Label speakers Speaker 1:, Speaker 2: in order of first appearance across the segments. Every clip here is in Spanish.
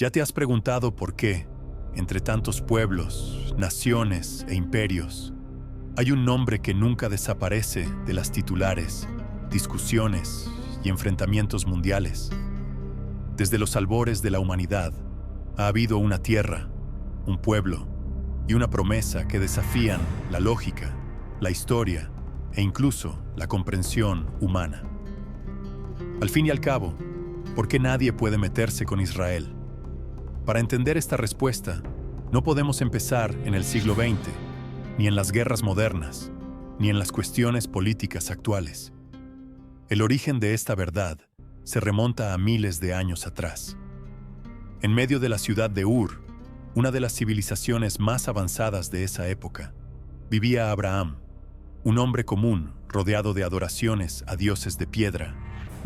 Speaker 1: ¿Ya te has preguntado por qué, entre tantos pueblos, naciones e imperios, hay un nombre que nunca desaparece de las titulares, discusiones y enfrentamientos mundiales? Desde los albores de la humanidad, ha habido una tierra, un pueblo y una promesa que desafían la lógica, la historia e incluso la comprensión humana. Al fin y al cabo, ¿por qué nadie puede meterse con Israel? Para entender esta respuesta, no podemos empezar en el siglo XX, ni en las guerras modernas, ni en las cuestiones políticas actuales. El origen de esta verdad se remonta a miles de años atrás. En medio de la ciudad de Ur, una de las civilizaciones más avanzadas de esa época, vivía Abraham, un hombre común rodeado de adoraciones a dioses de piedra,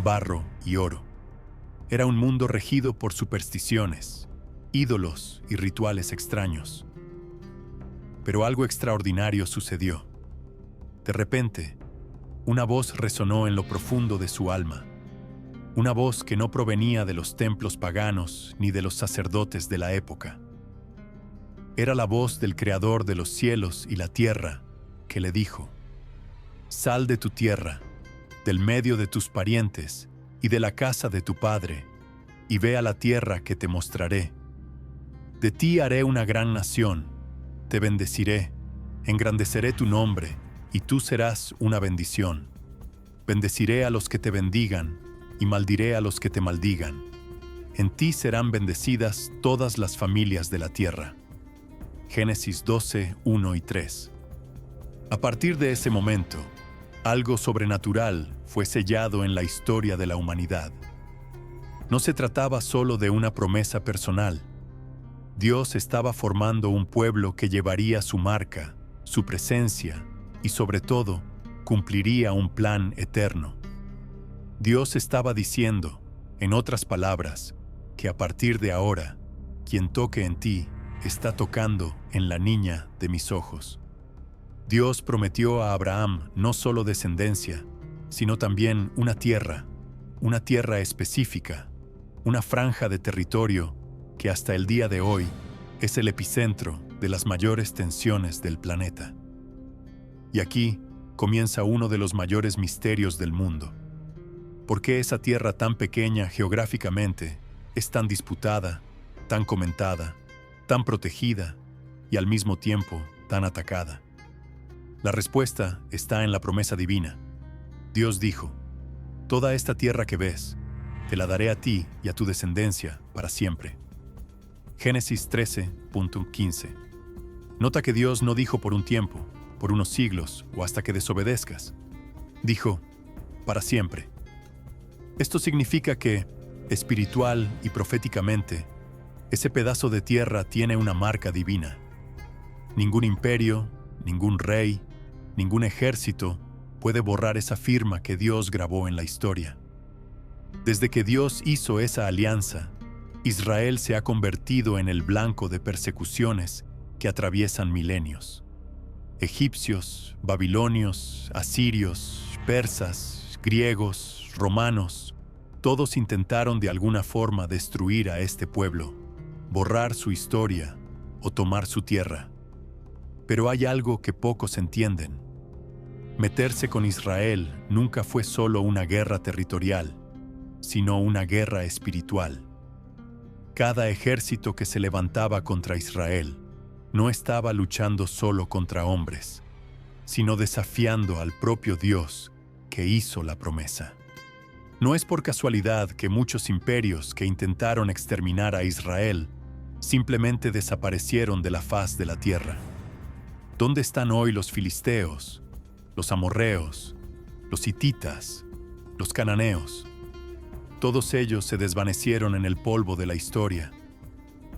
Speaker 1: barro y oro. Era un mundo regido por supersticiones, ídolos y rituales extraños. Pero algo extraordinario sucedió. De repente, una voz resonó en lo profundo de su alma. Una voz que no provenía de los templos paganos ni de los sacerdotes de la época. Era la voz del Creador de los cielos y la tierra, que le dijo: «Sal de tu tierra, del medio de tus parientes y de la casa de tu padre, y ve a la tierra que te mostraré. De ti haré una gran nación, te bendeciré, engrandeceré tu nombre, y tú serás una bendición. Bendeciré a los que te bendigan, y maldiré a los que te maldigan. En ti serán bendecidas todas las familias de la tierra». Génesis 12, 1 y 3. A partir de ese momento, algo sobrenatural fue sellado en la historia de la humanidad. No se trataba solo de una promesa personal. Dios estaba formando un pueblo que llevaría su marca, su presencia y, sobre todo, cumpliría un plan eterno. Dios estaba diciendo, en otras palabras, que a partir de ahora, quien toque en ti está tocando en la niña de mis ojos. Dios prometió a Abraham no solo descendencia, sino también una tierra específica, una franja de territorio que hasta el día de hoy es el epicentro de las mayores tensiones del planeta. Y aquí comienza uno de los mayores misterios del mundo. ¿Por qué esa tierra tan pequeña geográficamente es tan disputada, tan comentada, tan protegida y al mismo tiempo tan atacada? La respuesta está en la promesa divina. Dios dijo: «Toda esta tierra que ves, te la daré a ti y a tu descendencia para siempre». Génesis 13.15. Nota que Dios no dijo por un tiempo, por unos siglos o hasta que desobedezcas. Dijo: para siempre. Esto significa que, espiritual y proféticamente, ese pedazo de tierra tiene una marca divina. Ningún imperio, ningún rey, ningún ejército puede borrar esa firma que Dios grabó en la historia. Desde que Dios hizo esa alianza, Israel se ha convertido en el blanco de persecuciones que atraviesan milenios. Egipcios, babilonios, asirios, persas, griegos, romanos, todos intentaron de alguna forma destruir a este pueblo, borrar su historia o tomar su tierra. Pero hay algo que pocos entienden. Meterse con Israel nunca fue solo una guerra territorial, sino una guerra espiritual. Cada ejército que se levantaba contra Israel no estaba luchando solo contra hombres, sino desafiando al propio Dios que hizo la promesa. No es por casualidad que muchos imperios que intentaron exterminar a Israel simplemente desaparecieron de la faz de la tierra. ¿Dónde están hoy los filisteos, los amorreos, los hititas, los cananeos? Todos ellos se desvanecieron en el polvo de la historia.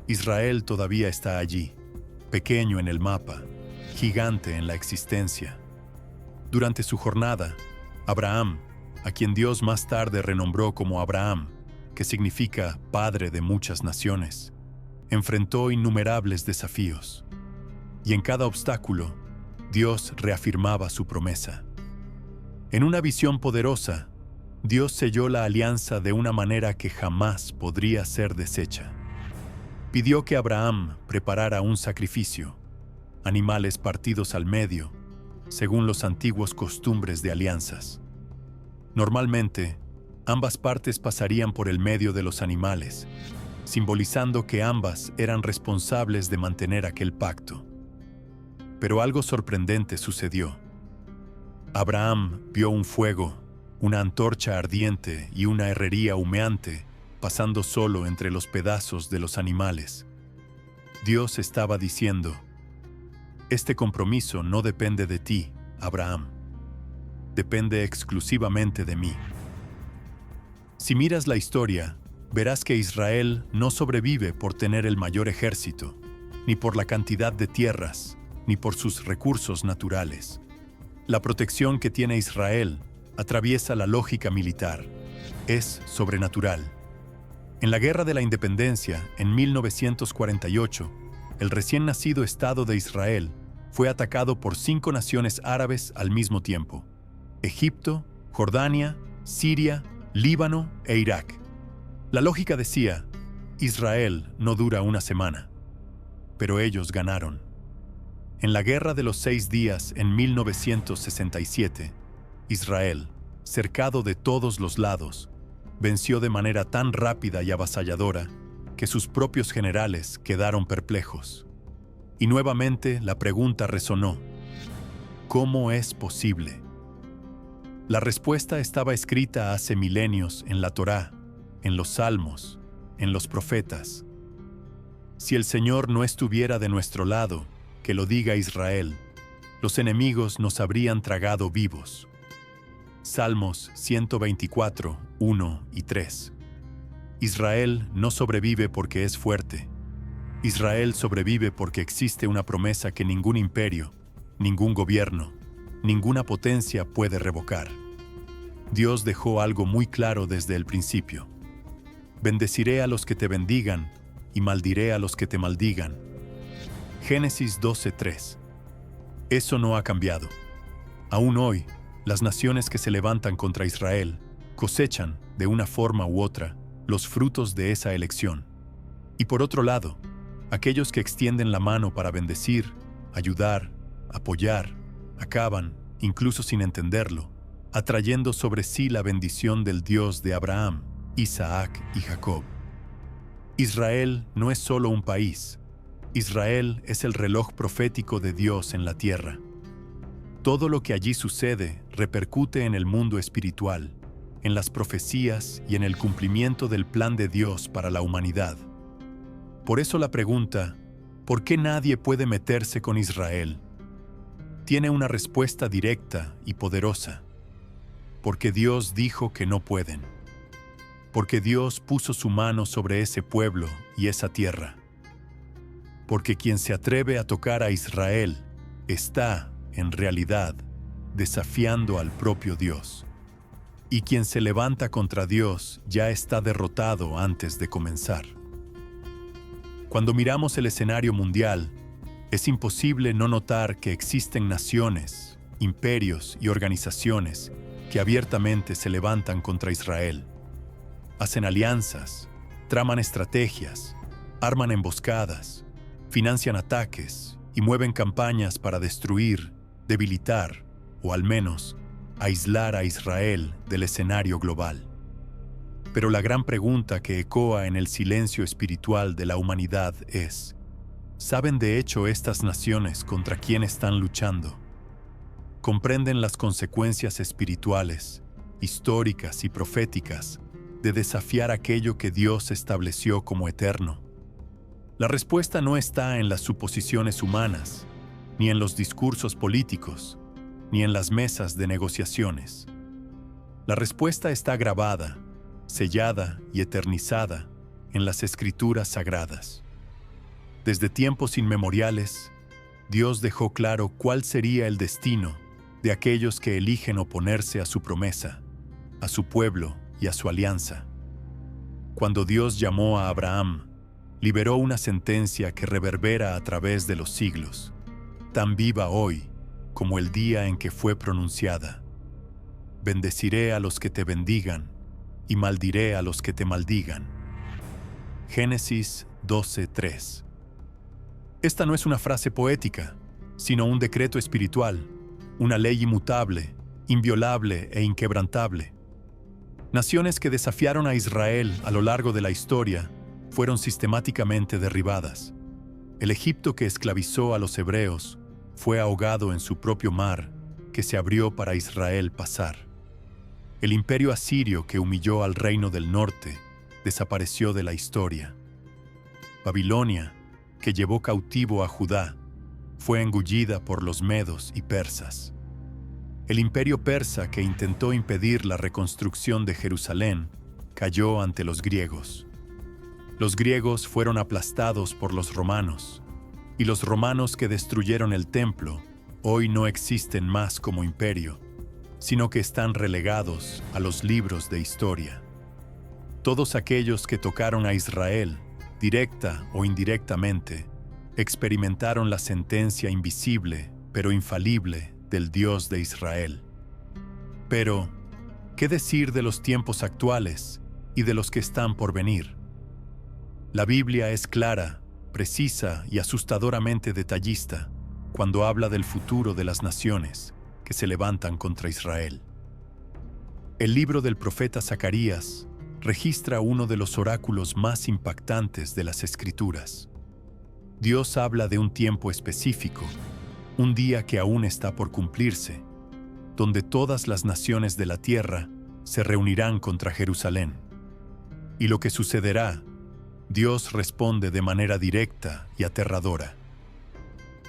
Speaker 1: Israel todavía está allí, pequeño en el mapa, gigante en la existencia. Durante su jornada, Abraham, a quien Dios más tarde renombró como Abraham, que significa Padre de muchas naciones, enfrentó innumerables desafíos. Y en cada obstáculo, Dios reafirmaba su promesa. En una visión poderosa, Dios selló la alianza de una manera que jamás podría ser deshecha. Pidió que Abraham preparara un sacrificio, animales partidos al medio, según los antiguos costumbres de alianzas. Normalmente, ambas partes pasarían por el medio de los animales, simbolizando que ambas eran responsables de mantener aquel pacto. Pero algo sorprendente sucedió. Abraham vio un fuego, una antorcha ardiente y una herrería humeante pasando solo entre los pedazos de los animales. Dios estaba diciendo: este compromiso no depende de ti, Abraham. Depende exclusivamente de mí. Si miras la historia, verás que Israel no sobrevive por tener el mayor ejército, ni por la cantidad de tierras, ni por sus recursos naturales. La protección que tiene Israel atraviesa la lógica militar. Es sobrenatural. En la Guerra de la Independencia, en 1948, el recién nacido Estado de Israel fue atacado por 5 naciones árabes al mismo tiempo: Egipto, Jordania, Siria, Líbano e Irak. La lógica decía: Israel no dura una semana. Pero ellos ganaron. En la Guerra de los 6 días en 1967, Israel, cercado de todos los lados, venció de manera tan rápida y avasalladora que sus propios generales quedaron perplejos. Y nuevamente la pregunta resonó: ¿cómo es posible? La respuesta estaba escrita hace milenios en la Torá, en los Salmos, en los profetas. Si el Señor no estuviera de nuestro lado, que lo diga Israel, los enemigos nos habrían tragado vivos. Salmos 124, 1 y 3. Israel no sobrevive porque es fuerte. Israel sobrevive porque existe una promesa que ningún imperio, ningún gobierno, ninguna potencia puede revocar. Dios dejó algo muy claro desde el principio: bendeciré a los que te bendigan y maldiré a los que te maldigan. Génesis 12:3. Eso no ha cambiado. Aún hoy, las naciones que se levantan contra Israel cosechan, de una forma u otra, los frutos de esa elección. Y por otro lado, aquellos que extienden la mano para bendecir, ayudar, apoyar, acaban, incluso sin entenderlo, atrayendo sobre sí la bendición del Dios de Abraham, Isaac y Jacob. Israel no es solo un país. Israel es el reloj profético de Dios en la tierra. Todo lo que allí sucede repercute en el mundo espiritual, en las profecías y en el cumplimiento del plan de Dios para la humanidad. Por eso la pregunta: ¿por qué nadie puede meterse con Israel?, tiene una respuesta directa y poderosa. Porque Dios dijo que no pueden. Porque Dios puso su mano sobre ese pueblo y esa tierra. Porque quien se atreve a tocar a Israel está, en realidad, desafiando al propio Dios. Y quien se levanta contra Dios ya está derrotado antes de comenzar. Cuando miramos el escenario mundial, es imposible no notar que existen naciones, imperios y organizaciones que abiertamente se levantan contra Israel. Hacen alianzas, traman estrategias, arman emboscadas, financian ataques y mueven campañas para destruir, debilitar o al menos aislar a Israel del escenario global. Pero la gran pregunta que ecoa en el silencio espiritual de la humanidad es: ¿saben de hecho estas naciones contra quién están luchando? ¿Comprenden las consecuencias espirituales, históricas y proféticas de desafiar aquello que Dios estableció como eterno? La respuesta no está en las suposiciones humanas, ni en los discursos políticos, ni en las mesas de negociaciones. La respuesta está grabada, sellada y eternizada en las Escrituras sagradas. Desde tiempos inmemoriales, Dios dejó claro cuál sería el destino de aquellos que eligen oponerse a su promesa, a su pueblo y a su alianza. Cuando Dios llamó a Abraham, liberó una sentencia que reverbera a través de los siglos, tan viva hoy como el día en que fue pronunciada: bendeciré a los que te bendigan y maldiré a los que te maldigan. Génesis 12:3. Esta no es una frase poética, sino un decreto espiritual, una ley inmutable, inviolable e inquebrantable. Naciones que desafiaron a Israel a lo largo de la historia fueron sistemáticamente derribadas. El Egipto que esclavizó a los hebreos fue ahogado en su propio mar, que se abrió para Israel pasar. El imperio asirio que humilló al reino del norte desapareció de la historia. Babilonia, que llevó cautivo a Judá, fue engullida por los medos y persas. El imperio persa que intentó impedir la reconstrucción de Jerusalén cayó ante los griegos. Los griegos fueron aplastados por los romanos, y los romanos que destruyeron el templo hoy no existen más como imperio, sino que están relegados a los libros de historia. Todos aquellos que tocaron a Israel, directa o indirectamente, experimentaron la sentencia invisible, pero infalible, del Dios de Israel. Pero, ¿qué decir de los tiempos actuales y de los que están por venir? La Biblia es clara, precisa y asustadoramente detallista cuando habla del futuro de las naciones que se levantan contra Israel. El libro del profeta Zacarías registra uno de los oráculos más impactantes de las Escrituras. Dios habla de un tiempo específico, un día que aún está por cumplirse, donde todas las naciones de la tierra se reunirán contra Jerusalén. Y lo que sucederá, Dios responde de manera directa y aterradora.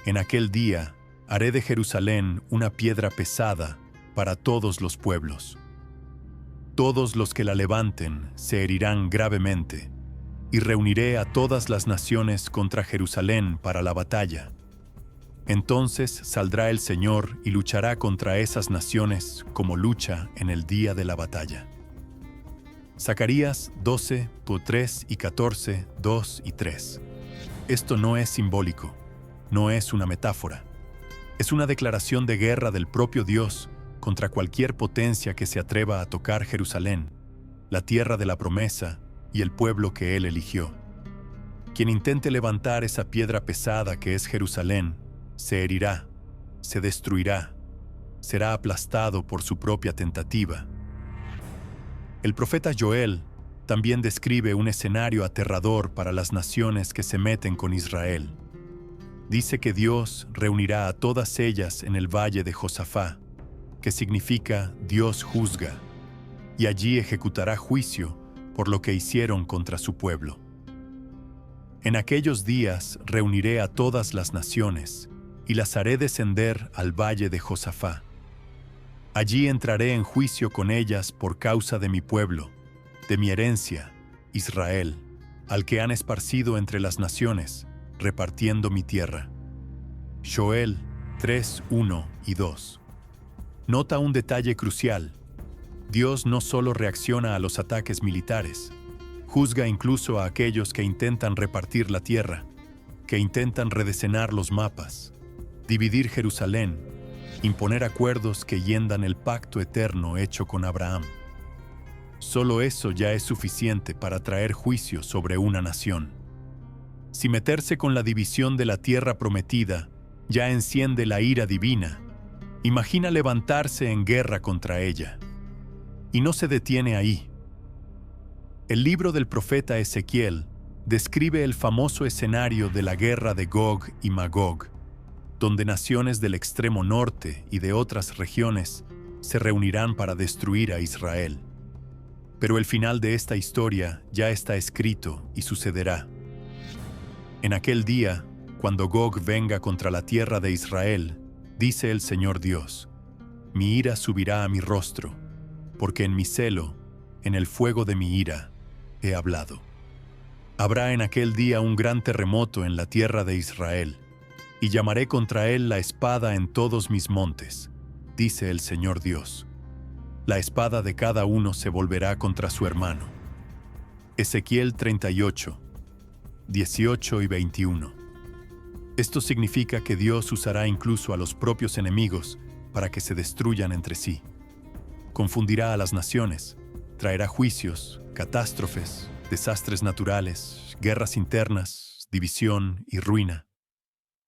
Speaker 1: En aquel día haré de Jerusalén una piedra pesada para todos los pueblos. Todos los que la levanten se herirán gravemente, y reuniré a todas las naciones contra Jerusalén para la batalla. Entonces saldrá el Señor y luchará contra esas naciones como lucha en el día de la batalla. Zacarías 12:3 y 14, 2 y 3. Esto no es simbólico, no es una metáfora. Es una declaración de guerra del propio Dios contra cualquier potencia que se atreva a tocar Jerusalén, la tierra de la promesa y el pueblo que Él eligió. Quien intente levantar esa piedra pesada que es Jerusalén, se herirá, se destruirá, será aplastado por su propia tentativa. El profeta Joel también describe un escenario aterrador para las naciones que se meten con Israel. Dice que Dios reunirá a todas ellas en el valle de Josafá, que significa Dios juzga, y allí ejecutará juicio por lo que hicieron contra su pueblo. En aquellos días reuniré a todas las naciones y las haré descender al valle de Josafá. Allí entraré en juicio con ellas por causa de mi pueblo, de mi herencia, Israel, al que han esparcido entre las naciones, repartiendo mi tierra. Joel 3, 1 y 2. Nota un detalle crucial. Dios no solo reacciona a los ataques militares, juzga incluso a aquellos que intentan repartir la tierra, que intentan redecenar los mapas, dividir Jerusalén, imponer acuerdos que hiendan el pacto eterno hecho con Abraham. Solo eso ya es suficiente para traer juicio sobre una nación. Si meterse con la división de la tierra prometida ya enciende la ira divina, imagina levantarse en guerra contra ella. Y no se detiene ahí. El libro del profeta Ezequiel describe el famoso escenario de la guerra de Gog y Magog, donde naciones del extremo norte y de otras regiones se reunirán para destruir a Israel. Pero el final de esta historia ya está escrito y sucederá. En aquel día, cuando Gog venga contra la tierra de Israel, dice el Señor Dios, mi ira subirá a mi rostro, porque en mi celo, en el fuego de mi ira, he hablado. Habrá en aquel día un gran terremoto en la tierra de Israel, y llamaré contra él la espada en todos mis montes, dice el Señor Dios. La espada de cada uno se volverá contra su hermano. Ezequiel 38, 18 y 21. Esto significa que Dios usará incluso a los propios enemigos para que se destruyan entre sí. Confundirá a las naciones, traerá juicios, catástrofes, desastres naturales, guerras internas, división y ruina.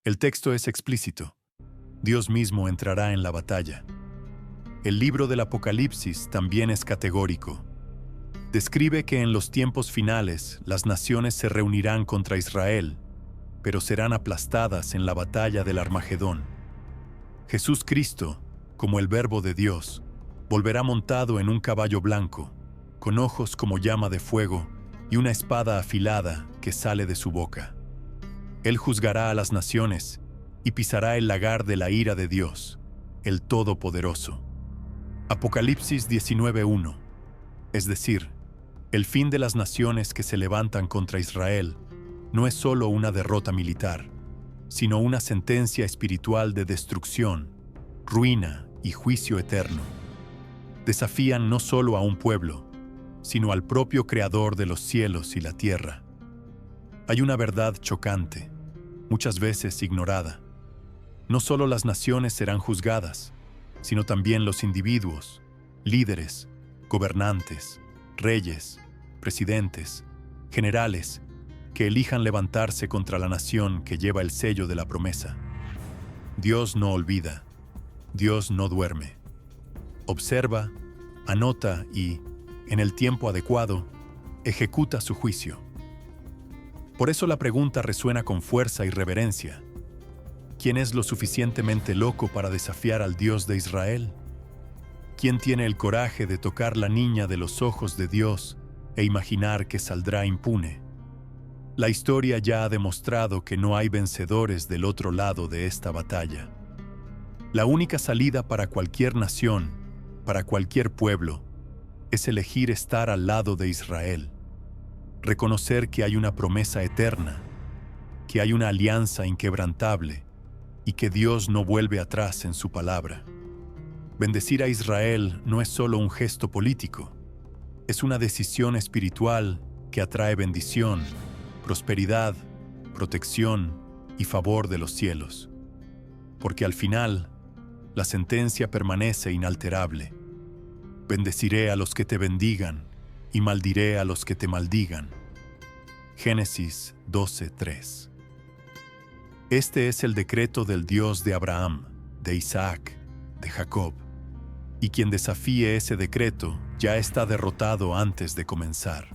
Speaker 1: El texto es explícito. Dios mismo entrará en la batalla. El libro del Apocalipsis también es categórico. Describe que en los tiempos finales las naciones se reunirán contra Israel, pero serán aplastadas en la batalla del Armagedón. Jesús Cristo, como el Verbo de Dios, volverá montado en un caballo blanco, con ojos como llama de fuego y una espada afilada que sale de su boca. Él juzgará a las naciones y pisará el lagar de la ira de Dios, el Todopoderoso. Apocalipsis 19:1. Es decir, el fin de las naciones que se levantan contra Israel no es solo una derrota militar, sino una sentencia espiritual de destrucción, ruina y juicio eterno. Desafían no solo a un pueblo, sino al propio Creador de los cielos y la tierra. Hay una verdad chocante, muchas veces ignorada. No solo las naciones serán juzgadas, sino también los individuos, líderes, gobernantes, reyes, presidentes, generales, que elijan levantarse contra la nación que lleva el sello de la promesa. Dios no olvida, Dios no duerme. Observa, anota y, en el tiempo adecuado, ejecuta su juicio. Por eso la pregunta resuena con fuerza y reverencia. ¿Quién es lo suficientemente loco para desafiar al Dios de Israel? ¿Quién tiene el coraje de tocar la niña de los ojos de Dios e imaginar que saldrá impune? La historia ya ha demostrado que no hay vencedores del otro lado de esta batalla. La única salida para cualquier nación, para cualquier pueblo, es elegir estar al lado de Israel. Reconocer que hay una promesa eterna, que hay una alianza inquebrantable y que Dios no vuelve atrás en su palabra. Bendecir a Israel no es solo un gesto político, es una decisión espiritual que atrae bendición, prosperidad, protección y favor de los cielos. Porque al final, la sentencia permanece inalterable. Bendeciré a los que te bendigan y maldiré a los que te maldigan. Génesis 12:3. Este es el decreto del Dios de Abraham, de Isaac, de Jacob. Y quien desafíe ese decreto ya está derrotado antes de comenzar.